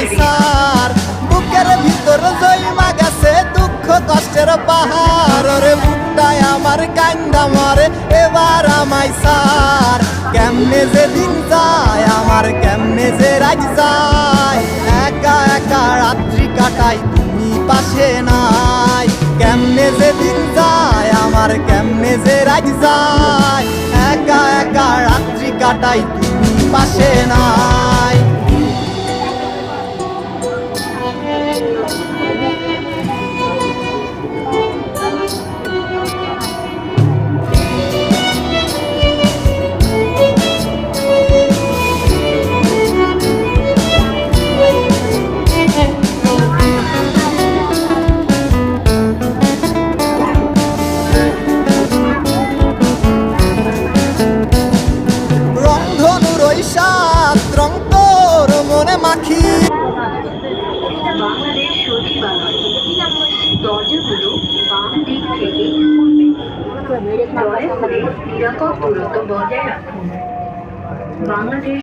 সার বুকের ভিতর জইমা গেছে দুঃখ কষ্টের পাহাড় রে বুকটায় আমার কান্দা মরে এবার আমায় সার কেমনে যে দিন যায় আমার কেমনে যে রাত যায় একা একা রাত্রি কাটাই তুমি পাশে নাই কেমনে যে দিন যায় আমার কেমনে যে রাত যায় একা একা রাত্রি কাটাই তুমি পাশে নাই রং তোর মনে মাখি বাংলাদেশ সচিবালয় দরজাগুলো বাম দিক থেকে খুলবে দয়া করে নিরাপদ দূরত্ব বজায় রাখুন বাংলাদেশ